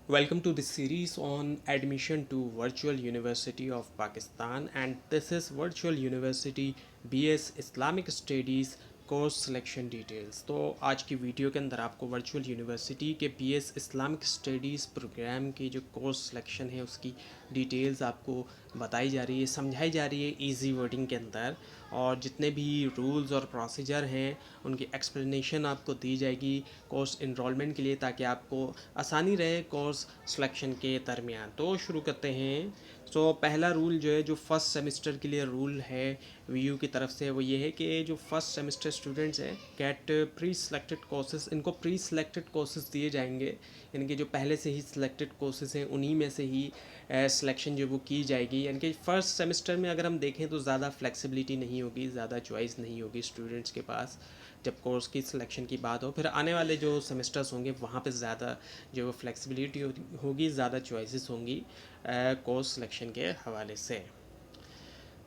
Welcome to this series on admission to Virtual University of Pakistan, and this is Virtual University BS Islamic Studies course selection details. तो आज की video के अंदर आपको virtual university के BS Islamic studies programme की जो course selection है उसकी डिटेल्स आपको बताई जा रही है, समझाई जा रही है इजी वर्डिंग के अंदर, और जितने भी रूल्स और प्रोसीजर हैं उनकी एक्सप्लेनेशन आपको दी जाएगी कोर्स इनरोलमेंट के लिए, ताकि आपको आसानी रहे कोर्स सिलेक्शन के दरमियान। तो शुरू करते हैं। पहला रूल जो है, जो फर्स्ट सेमेस्टर के लिए रूल है वीयू की तरफ से, वो ये है कि जो फर्स्ट सेमेस्टर स्टूडेंट्स हैं गेट प्री सिलेक्टेड कोर्सेज, इनको प्री सिलेक्टेड कोर्सेज दिए जाएंगे। इनके जो पहले से ही सिलेक्टेड कोर्सेज हैं उन्हीं में से ही सिलेक्शन जो वो की जाएगी। यानी कि फ़र्स्ट सेमेस्टर में अगर हम देखें तो ज़्यादा फ्लेक्सिबिलिटी नहीं होगी, ज़्यादा चॉइस नहीं होगी स्टूडेंट्स के पास जब कोर्स की सिलेक्शन की बात हो। फिर आने वाले जो सेमेस्टर्स होंगे वहाँ पे ज़्यादा जो फ्लेक्सिबिलिटी होगी, ज़्यादा चॉइसेस होंगी कोर्स सिलेक्शन के हवाले से।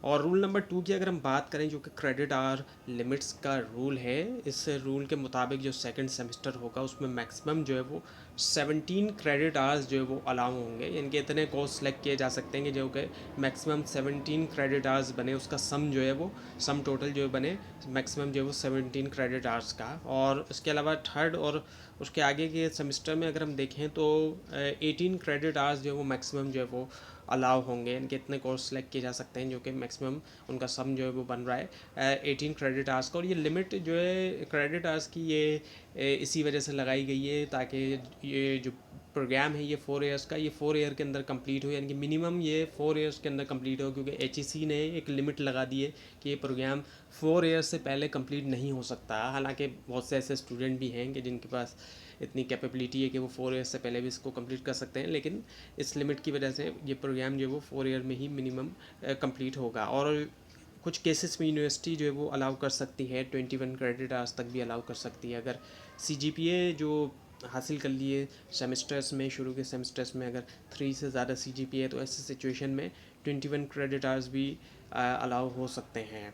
और रूल नंबर 2 की अगर हम बात करें, जो कि क्रेडिट आवर लिमिट्स का रूल है, इस रूल के मुताबिक जो सेकंड सेमेस्टर होगा उसमें मैक्सिमम जो है वो 17 क्रेडिट आवर्स जो है वो अलाउ होंगे। यानी कि इतने कोर्स सेलेक्ट किए जा सकते हैं कि जो कि मैक्सिमम 17 क्रेडिट आवर्स बने, उसका सम जो है वो सम टोटल जो बने मैक्सिमम जो है वो 17 क्रेडिट आवर्स का। और इसके अलावा थर्ड और उसके आगे के सेमेस्टर में अगर हम देखें तो 18 क्रेडिट आवर्स जो है वो मैक्सिमम जो है वो अलाउ होंगे। इनके इतने कोर्स सेलेक्ट किए जा सकते हैं जो कि मैक्सिमम उनका सम जो है वो बन रहा है 18 क्रेडिट आवर्स का। और ये लिमिट जो है क्रेडिट आवर्स की, ये इसी वजह से लगाई गई है ताकि ये जो प्रोग्राम है ये 4 ईयर्स का, ये 4 ईयर के अंदर कंप्लीट हो, यानी कि मिनिमम ये 4 ईयर्स के अंदर कंप्लीट हो, क्योंकि एचईसी ने एक लिमिट लगा दी है कि ये प्रोग्राम 4 ईयर्स से पहले कंप्लीट नहीं हो सकता। हालांकि बहुत से ऐसे स्टूडेंट भी हैं कि जिनके पास इतनी कैपेबिलिटी है कि वो 4 ईयर्स से पहले भी इसको कंप्लीट कर सकते हैं, लेकिन इस लिमिट की वजह से ये प्रोग्राम जो है वो 4 ईयर में ही मिनिमम कंप्लीट होगा। और कुछ केसेस में यूनिवर्सिटी जो है वो अलाउ कर सकती है 21 क्रेडिट आवर्स तक भी अलाउ कर सकती है। अगर सीजीपीए जो हासिल कर लिए सेमेस्टर्स में, शुरू के सेमेस्टर्स में अगर 3 से ज़्यादा सीजीपीए है, तो ऐसे सिचुएशन में 21 क्रेडिट आवर्स भी अलाउ हो सकते हैं।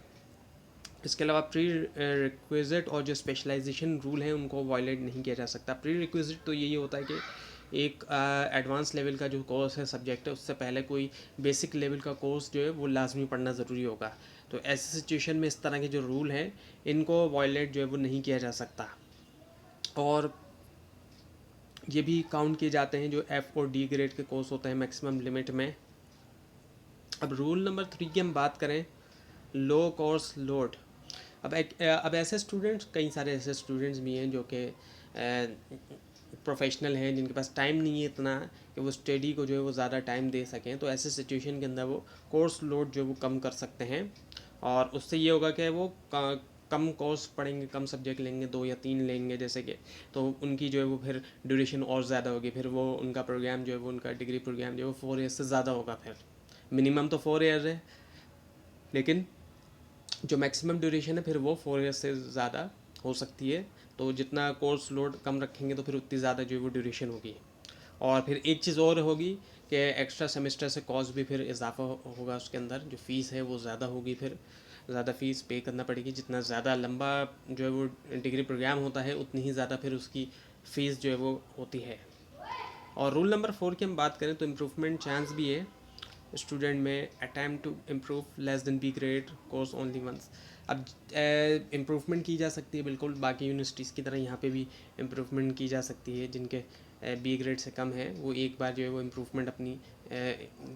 इसके अलावा प्री रिक्विजिट और जो स्पेशलाइजेशन रूल हैं उनको वायलेट नहीं किया जा सकता। प्री रिक्विजिट तो यही होता है कि एक एडवांस लेवल का जो कोर्स है, सब्जेक्ट है, उससे पहले कोई बेसिक लेवल का कोर्स जो है वो लाजमी पढ़ना ज़रूरी होगा। तो ऐसी सिचुएशन में इस तरह के जो रूल हैं इनको वायलेट जो है वो नहीं किया जा सकता। और ये भी काउंट किए जाते हैं जो एफ़ और डी ग्रेड के कोर्स होते हैं मैक्सिमम लिमिट में। अब रूल नंबर 3 की हम बात करें, लो कोर्स लोड। अब ऐसे स्टूडेंट्स, कई सारे ऐसे स्टूडेंट्स भी हैं जो कि प्रोफेशनल हैं, जिनके पास टाइम नहीं है इतना कि वो स्टडी को जो है वो ज़्यादा टाइम दे सकें। तो ऐसे सिचुएशन के अंदर वो कोर्स लोड जो है वो कम कर सकते हैं, और उससे ये होगा कि वो कम कोर्स पढ़ेंगे, कम सब्जेक्ट लेंगे, 2 या 3 लेंगे जैसे कि, तो उनकी जो है वो फिर ड्यूरेशन और ज़्यादा होगी। फिर वो उनका प्रोग्राम जो है वो, उनका डिग्री प्रोग्राम जो है वो 4 ईयर्स से ज़्यादा होगा। फिर मिनिमम तो 4 ईयर है, लेकिन जो मैक्सिमम ड्यूरेशन है फिर वो 4 ईयर्स से ज़्यादा हो सकती है। तो जितना कोर्स लोड कम रखेंगे तो फिर उतनी ज़्यादा जो है वो ड्यूरेशन होगी। और फिर एक चीज़ और होगी कि एक्स्ट्रा सेमेस्टर से कॉस्ट भी फिर इजाफा होगा, उसके अंदर जो फ़ीस है वो ज़्यादा होगी, फिर ज़्यादा फ़ीस पे करना पड़ेगी। जितना ज़्यादा लंबा जो है वो डिग्री प्रोग्राम होता है उतनी ही ज़्यादा फिर उसकी फ़ीस जो है वो होती है। और रूल नंबर 4 की हम बात करें तो इम्प्रूवमेंट चांस भी है स्टूडेंट में। Attempt to improve less than B grade course only once. अब इम्प्रूवमेंट की जा सकती है, बिल्कुल बाकी यूनिवर्सिटीज़ की तरह यहाँ पे भी इम्प्रूवमेंट की जा सकती है। जिनके बी ग्रेड से कम है वो एक बार जो है वो इम्प्रूवमेंट अपनी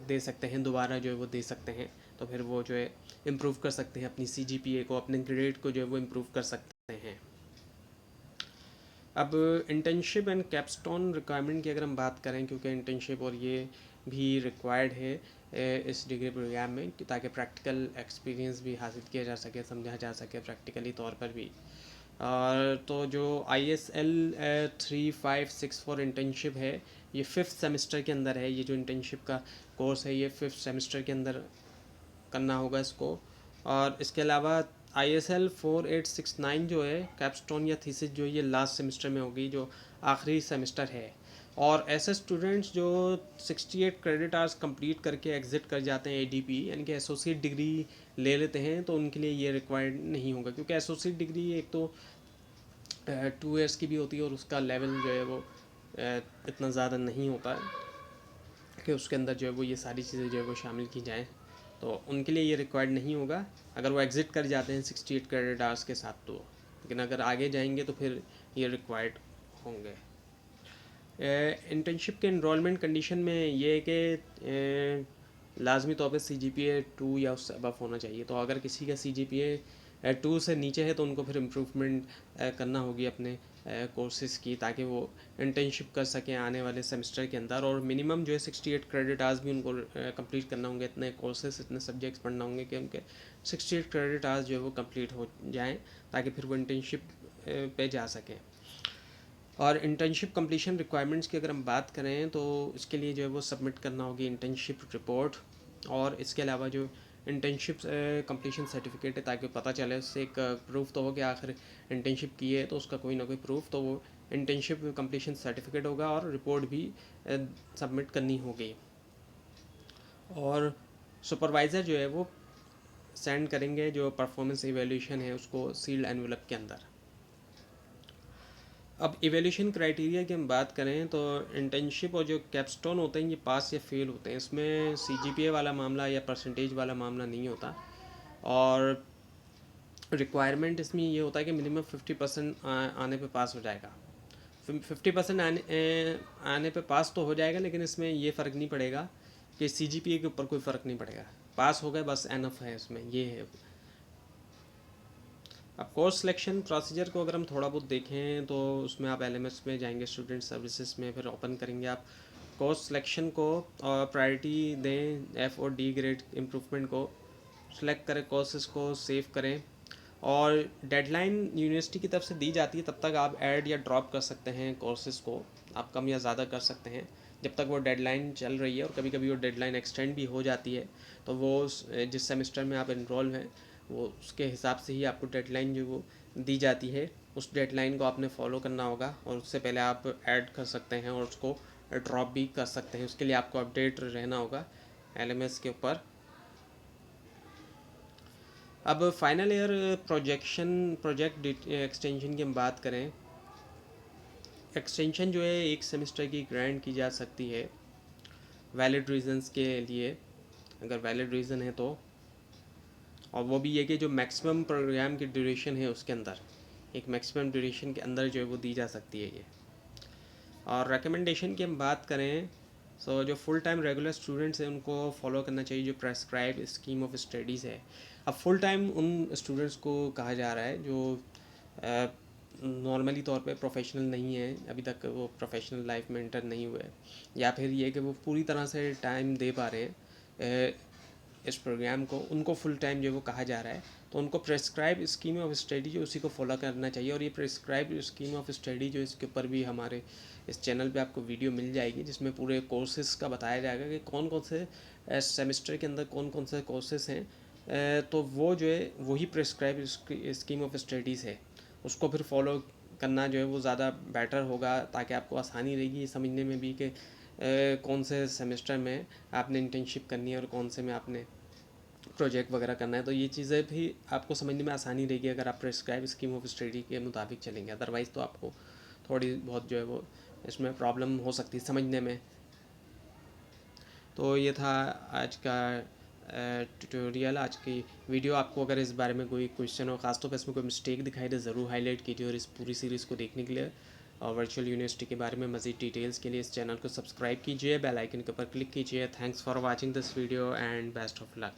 दे सकते हैं, दोबारा जो है वो दे सकते हैं। तो फिर वो जो है इम्प्रूव कर सकते हैं अपनी सीजीपीए को, अपने ग्रेड को जो है वो इम्प्रूव कर सकते हैं। अब इंटर्नशिप एंड कैपस्टोन रिक्वायरमेंट की अगर हम बात करें, क्योंकि इंटर्नशिप और ये भी रिक्वायर्ड है इस डिग्री प्रोग्राम में, ताकि प्रैक्टिकल एक्सपीरियंस भी हासिल किया जा सके, समझा जा सके प्रैक्टिकली तौर पर भी। और तो जो ISL 3564 इंटर्नशिप है, ये 5th सेमेस्टर के अंदर है। ये जो इंटर्नशिप का कोर्स है ये 5th सेमेस्टर के अंदर करना होगा इसको। और इसके अलावा ISL 4869 जो है कैपस्टोन या थीसिस, जो ये लास्ट सेमेस्टर में होगी, जो आखिरी सेमेस्टर है। और ऐसे स्टूडेंट्स जो 68 क्रेडिट आवर्स कंप्लीट करके एग्ज़िट कर जाते हैं ADP, यानी कि एसोसिएट डिग्री ले लेते हैं, तो उनके लिए ये रिक्वायर्ड नहीं होगा, क्योंकि एसोसिएट डिग्री एक तो 2 ईयर्स की भी होती है और उसका लेवल जो है वो इतना ज़्यादा नहीं होता कि उसके अंदर जो है वो ये सारी चीज़ें जो है वो शामिल की जाएँ, तो उनके लिए ये रिक्वायर्ड नहीं होगा अगर वो एग्ज़िट कर जाते हैं 68 क्रेडिट आवर्स के साथ तो। लेकिन अगर आगे जाएंगे तो फिर ये रिक्वायर्ड होंगे। इंटर्नशिप के इनरोलमेंट कंडीशन में ये है कि लाजमी तौर पे CGPA 2 या उससे अबव होना चाहिए। तो अगर किसी का CGPA 2 से नीचे है तो उनको फिर इम्प्रूवमेंट करना होगी अपने कोर्सेज़ की, ताकि वो इंटर्नशिप कर सकें आने वाले सेमेस्टर के अंदर। और मिनिमम जो है 68 क्रेडिट आवर्स भी उनको कंप्लीट करना होंगे, इतने कोर्सेज इतने सब्जेक्ट्स पढ़ना होंगे कि उनके 68 क्रेडिट आवर्स जो है वो कंप्लीट हो जाएँ, ताकि फिर वो इंटर्नशिप पे जा सकें। और इंटर्नशिप कंप्लीशन रिक्वायरमेंट्स की अगर हम बात करें तो इसके लिए जो है वो सबमिट करना होगी इंटर्नशिप रिपोर्ट, और इसके अलावा जो इंटर्नशिप कंप्लीशन सर्टिफिकेट है, ताकि पता चले उससे एक प्रूफ तो हो कि आखिर इंटर्नशिप की है, तो उसका कोई ना कोई प्रूफ तो वो इंटर्नशिप कंप्लीशन सर्टिफिकेट होगा, और रिपोर्ट भी सबमिट करनी होगी। और सुपरवाइज़र जो है वो सेंड करेंगे जो परफॉर्मेंस इवेल्यूशन है उसको सील्ड एनवेलप के अंदर। अब इवेल्यूशन क्राइटेरिया की हम बात करें तो इंटर्नशिप और जो कैपस्टोन होते हैं ये पास या फेल होते हैं, इसमें CGPA वाला मामला या परसेंटेज वाला मामला नहीं होता। और रिक्वायरमेंट इसमें ये होता है कि मिनिमम 50% आने पे पास हो जाएगा। 50% आने पे पास तो हो जाएगा, लेकिन इसमें ये फ़र्क नहीं पड़ेगा कि CGPA के ऊपर कोई फ़र्क नहीं पड़ेगा, पास हो गए बस एनफ है, इसमें ये है। अब कोर्स सिलेक्शन प्रोसीजर को अगर हम थोड़ा बहुत देखें तो उसमें आप LMS में जाएंगे, स्टूडेंट सर्विसेज में, फिर ओपन करेंगे आप कोर्स सिलेक्शन को और प्रायोरिटी दें F और D ग्रेड इम्प्रूवमेंट को सिलेक्ट करें, कोर्सेज को सेव करें। और डेडलाइन यूनिवर्सिटी की तरफ से दी जाती है, तब तक आप ऐड या ड्रॉप कर सकते हैं कोर्सेज को, आप कम या ज़्यादा कर सकते हैं जब तक वो डेडलाइन चल रही है। और कभी कभी वो डेडलाइन एक्सटेंड भी हो जाती है, तो वो जिस सेमेस्टर में आप इनरोल हैं वो उसके हिसाब से ही आपको डेडलाइन जो वो दी जाती है, उस डेडलाइन को आपने फॉलो करना होगा। और उससे पहले आप ऐड कर सकते हैं और उसको ड्रॉप भी कर सकते हैं, उसके लिए आपको अपडेट रहना होगा LMS के ऊपर। अब फाइनल ईयर प्रोजेक्ट एक्सटेंशन की हम बात करें, एक्सटेंशन जो है एक सेमेस्टर की ग्रांट की जा सकती है वैलिड रीजंस के लिए, अगर वैलिड रीज़न है तो। और वो भी ये कि जो मैक्सिमम प्रोग्राम की ड्यूरेशन है उसके अंदर, एक मैक्सिमम ड्यूरेशन के अंदर जो है वो दी जा सकती है ये। और रिकमेंडेशन की हम बात करें सो जो फुल टाइम रेगुलर स्टूडेंट्स हैं उनको फॉलो करना चाहिए जो प्रेस्क्राइब स्कीम ऑफ स्टडीज़ है। अब फुल टाइम उन स्टूडेंट्स को कहा जा रहा है जो नॉर्मली तौर पे प्रोफेशनल नहीं है, अभी तक वो प्रोफेशनल लाइफ में एंटर नहीं हुए, या फिर ये कि वो पूरी तरह से टाइम दे पा रहे हैं इस प्रोग्राम को, उनको फुल टाइम जो वो कहा जा रहा है। तो उनको प्रेस्क्राइब स्कीम ऑफ स्टडी जो उसी को फॉलो करना चाहिए। और ये प्रेस्क्राइब स्कीम ऑफ स्टडी जो इसके ऊपर भी हमारे इस चैनल पे आपको वीडियो मिल जाएगी, जिसमें पूरे कोर्सेज का बताया जाएगा कि कौन कौन से सेमेस्टर के अंदर कौन कौन से कोर्सेज हैं। तो वो जो है वही प्रेस्क्राइब स्कीम ऑफ स्टडीज़ है, उसको फिर फॉलो करना जो है वो ज़्यादा बेटर होगा, ताकि आपको आसानी रहेगी ये समझने में भी कि कौन से सेमेस्टर में आपने इंटर्नशिप करनी है और कौन से में आपने प्रोजेक्ट वगैरह करना है। तो ये चीज़ें भी आपको समझने में आसानी रहेगी अगर आप प्रेस्क्राइब स्कीम ऑफ स्टडी के मुताबिक चलेंगे, अदरवाइज़ तो आपको थोड़ी बहुत जो है वो इसमें प्रॉब्लम हो सकती है समझने में। तो ये था आज का ट्यूटोरियल, आज की वीडियो। आपको अगर इस बारे में कोई क्वेश्चन हो, खासतौर पर इसमें कोई मिस्टेक दिखाई दे, ज़रूर हाईलाइट कीजिए। और इस पूरी सीरीज़ को देखने के लिए और वर्चुअल यूनिवर्सिटी के बारे में मज़ीद डिटेल्स के लिए इस चैनल को सब्सक्राइब कीजिए, बेल आइकन के ऊपर क्लिक कीजिए। Thanks for watching this video and best of luck.